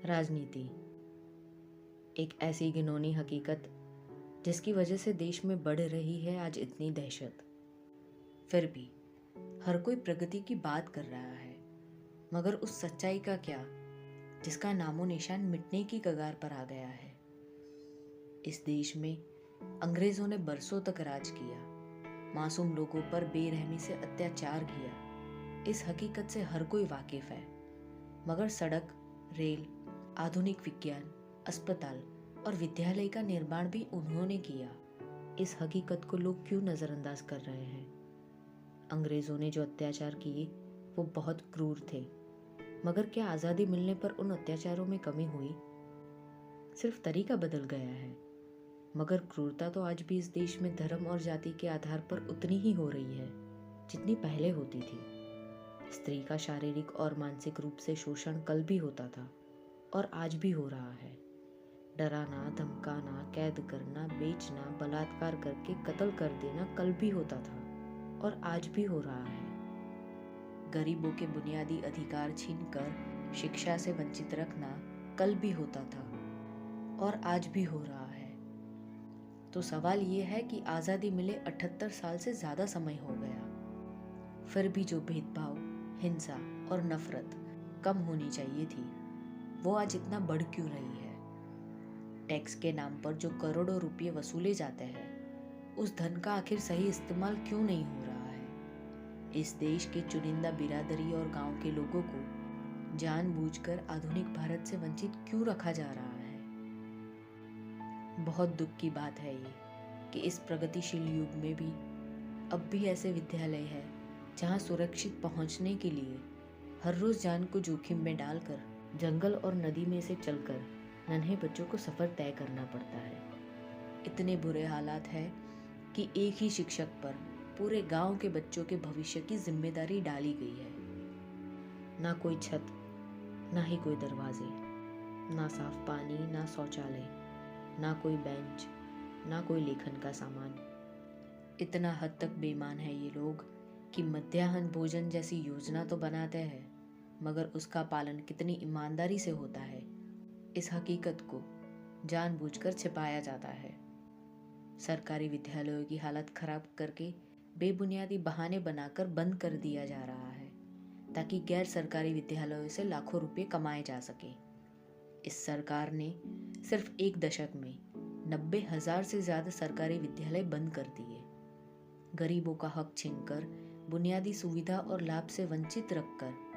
राजनीति एक ऐसी घिनौनी हकीकत जिसकी वजह से देश में बढ़ रही है आज इतनी दहशत। फिर भी हर कोई प्रगति की बात कर रहा है, मगर उस सच्चाई का क्या जिसका नामो निशान मिटने की कगार पर आ गया है। इस देश में अंग्रेजों ने बरसों तक राज किया, मासूम लोगों पर बेरहमी से अत्याचार किया। इस हकीकत से हर कोई वाकिफ है, मगर सड़क, रेल, आधुनिक विज्ञान, अस्पताल और विद्यालय का निर्माण भी उन्होंने किया। इस हकीकत को लोग क्यों नज़रअंदाज कर रहे हैं? अंग्रेज़ों ने जो अत्याचार किए वो बहुत क्रूर थे, मगर क्या आज़ादी मिलने पर उन अत्याचारों में कमी हुई? सिर्फ तरीका बदल गया है, मगर क्रूरता तो आज भी इस देश में धर्म और जाति के आधार पर उतनी ही हो रही है जितनी पहले होती थी। स्त्री का शारीरिक और मानसिक रूप से शोषण कल भी होता था और आज भी हो रहा है। डराना, धमकाना, कैद करना, बेचना, बलात्कार करके कत्ल कर देना कल भी होता था और आज भी हो रहा है। गरीबों के बुनियादी अधिकार छीनकर शिक्षा से वंचित रखना कल भी होता था और आज भी हो रहा है। तो सवाल ये है कि आज़ादी मिले 78 साल से ज़्यादा समय हो गया, फिर भी जो भेदभाव, हिंसा और नफरत कम होनी चाहिए थी वो आज इतना बढ़ क्यों रही है? टैक्स के नाम पर जो करोड़ों रुपये वसूले जाते हैं, उस धन का आखिर सही इस्तेमाल क्यों नहीं हो रहा है? इस देश के चुनिंदा बिरादरी और गांव के लोगों को जानबूझकर आधुनिक भारत से वंचित क्यों रखा जा रहा है? बहुत दुख की बात है ये कि इस प्रगतिशील युग में भी अब भी ऐसे विद्यालय हैं जहां सुरक्षित पहुंचने के लिए हर रोज जान को जोखिम में डालकर जंगल और नदी में से चलकर नन्हे बच्चों को सफ़र तय करना पड़ता है। इतने बुरे हालात हैं कि एक ही शिक्षक पर पूरे गांव के बच्चों के भविष्य की जिम्मेदारी डाली गई है। ना कोई छत, ना ही कोई दरवाजे, ना साफ पानी, ना शौचालय, ना कोई बेंच, ना कोई लेखन का सामान। इतना हद तक बेईमान है ये लोग कि मध्याह्न भोजन जैसी योजना तो बनाते हैं, मगर उसका पालन कितनी ईमानदारी से होता है, इस हकीकत को जानबूझकर छिपाया जाता है। सरकारी विद्यालयों की हालत खराब करके बेबुनियादी बहाने बनाकर बंद कर दिया जा रहा है ताकि गैर सरकारी विद्यालयों से लाखों रुपए कमाए जा सके। इस सरकार ने सिर्फ एक दशक में 90,000 से ज़्यादा सरकारी विद्यालय बंद कर दिए। गरीबों का हक छीनकर, बुनियादी सुविधा और लाभ से वंचित रखकर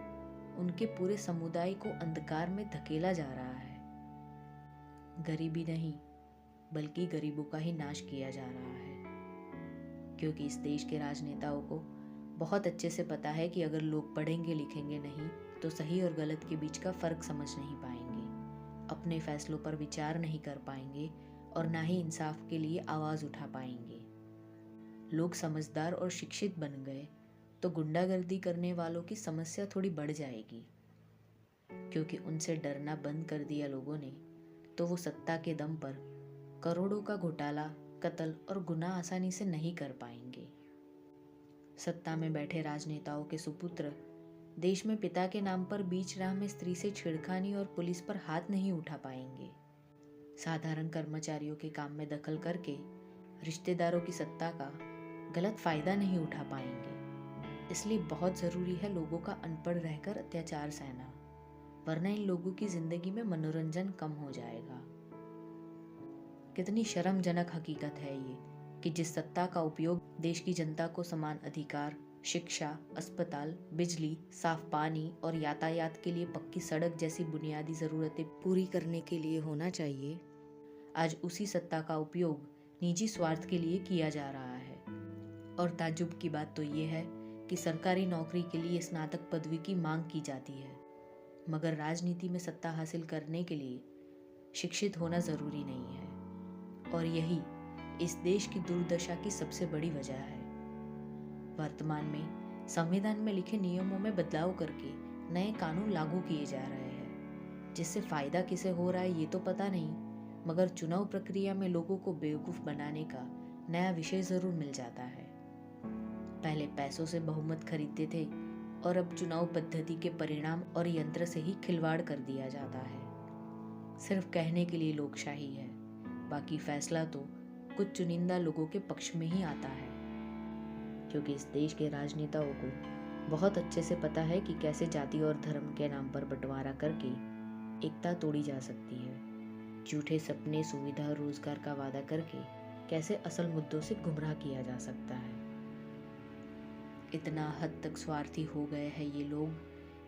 उनके पूरे समुदाय को अंधकार में धकेला जा रहा है। गरीबी नहीं, बल्कि गरीबों का ही नाश किया जा रहा है, क्योंकि इस देश के राजनेताओं को बहुत अच्छे से पता है कि अगर लोग पढ़ेंगे लिखेंगे नहीं तो सही और गलत के बीच का फ़र्क समझ नहीं पाएंगे, अपने फैसलों पर विचार नहीं कर पाएंगे और ना ही इंसाफ के लिए आवाज़ उठा पाएंगे। लोग समझदार और शिक्षित बन गए तो गुंडागर्दी करने वालों की समस्या थोड़ी बढ़ जाएगी, क्योंकि उनसे डरना बंद कर दिया लोगों ने तो वो सत्ता के दम पर करोड़ों का घोटाला, कत्ल और गुनाह आसानी से नहीं कर पाएंगे। सत्ता में बैठे राजनेताओं के सुपुत्र देश में पिता के नाम पर बीच राह में स्त्री से छेड़खानी और पुलिस पर हाथ नहीं उठा पाएंगे। साधारण कर्मचारियों के काम में दखल करके रिश्तेदारों की सत्ता का गलत फायदा नहीं उठा पाएंगे। इसलिए बहुत ज़रूरी है लोगों का अनपढ़ रहकर अत्याचार सहना, वरना इन लोगों की जिंदगी में मनोरंजन कम हो जाएगा। कितनी शर्मजनक हकीकत है ये कि जिस सत्ता का उपयोग देश की जनता को समान अधिकार, शिक्षा, अस्पताल, बिजली, साफ पानी और यातायात के लिए पक्की सड़क जैसी बुनियादी ज़रूरतें पूरी करने के लिए होना चाहिए, आज उसी सत्ता का उपयोग निजी स्वार्थ के लिए किया जा रहा है। और ताज्जुब की बात तो ये है कि सरकारी नौकरी के लिए स्नातक पदवी की मांग की जाती है, मगर राजनीति में सत्ता हासिल करने के लिए शिक्षित होना ज़रूरी नहीं है। और यही इस देश की दुर्दशा की सबसे बड़ी वजह है। वर्तमान में संविधान में लिखे नियमों में बदलाव करके नए कानून लागू किए जा रहे हैं, जिससे फ़ायदा किसे हो रहा है ये तो पता नहीं, मगर चुनाव प्रक्रिया में लोगों को बेवकूफ़ बनाने का नया विषय ज़रूर मिल जाता है। पहले पैसों से बहुमत खरीदते थे और अब चुनाव पद्धति के परिणाम और यंत्र से ही खिलवाड़ कर दिया जाता है। सिर्फ कहने के लिए लोकशाही है, बाकी फैसला तो कुछ चुनिंदा लोगों के पक्ष में ही आता है। क्योंकि इस देश के राजनेताओं को बहुत अच्छे से पता है कि कैसे जाति और धर्म के नाम पर बंटवारा करके एकता तोड़ी जा सकती है। झूठे सपने, सुविधा, रोजगार का वादा करके कैसे असल मुद्दों से गुमराह किया जा सकता है। इतना हद तक स्वार्थी हो गए हैं ये लोग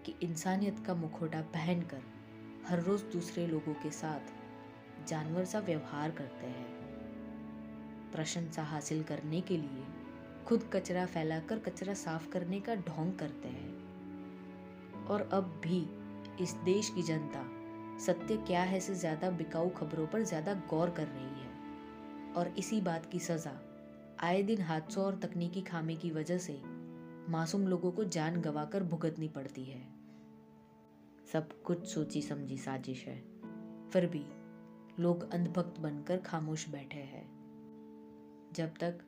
कि इंसानियत का मुखौटा पहनकर हर रोज दूसरे लोगों के साथ जानवर सा व्यवहार करते हैं। प्रशंसा हासिल करने के लिए खुद कचरा फैलाकर कचरा साफ करने का ढोंग करते हैं। और अब भी इस देश की जनता सत्य क्या है से ज्यादा बिकाऊ खबरों पर ज्यादा गौर कर रही है। और इसी बात की सजा आए दिन हादसों और तकनीकी खामी की वजह से मासूम लोगों को जान गंवाकर भुगतनी पड़ती है। सब कुछ सोची समझी साजिश है, फिर भी लोग अंधभक्त बनकर खामोश बैठे हैं। जब तक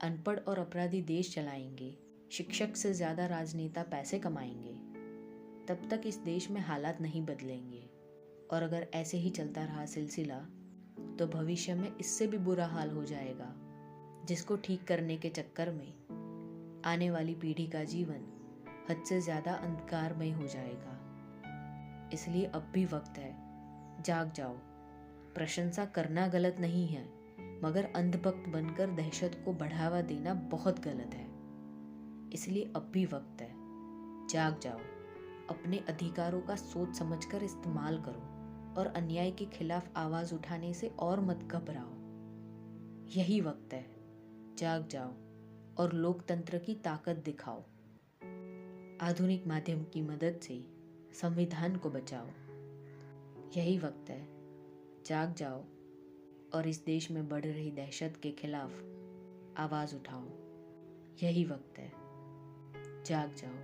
अनपढ़ और अपराधी देश चलाएंगे, शिक्षक से ज्यादा राजनेता पैसे कमाएंगे, तब तक इस देश में हालात नहीं बदलेंगे। और अगर ऐसे ही चलता रहा सिलसिला तो भविष्य में इससे भी बुरा हाल हो जाएगा, जिसको ठीक करने के चक्कर में आने वाली पीढ़ी का जीवन हद से ज्यादा अंधकारमय हो जाएगा। इसलिए अब भी वक्त है, जाग जाओ। प्रशंसा करना गलत नहीं है, मगर अंधभक्त बनकर दहशत को बढ़ावा देना बहुत गलत है। इसलिए अब भी वक्त है, जाग जाओ। अपने अधिकारों का सोच समझकर इस्तेमाल करो और अन्याय के खिलाफ आवाज उठाने से और मत घबराओ। यही वक्त है, जाग जाओ और लोकतंत्र की ताकत दिखाओ। आधुनिक माध्यम की मदद से संविधान को बचाओ। यही वक्त है, जाग जाओ और इस देश में बढ़ रही दहशत के खिलाफ आवाज उठाओ। यही वक्त है, जाग जाओ।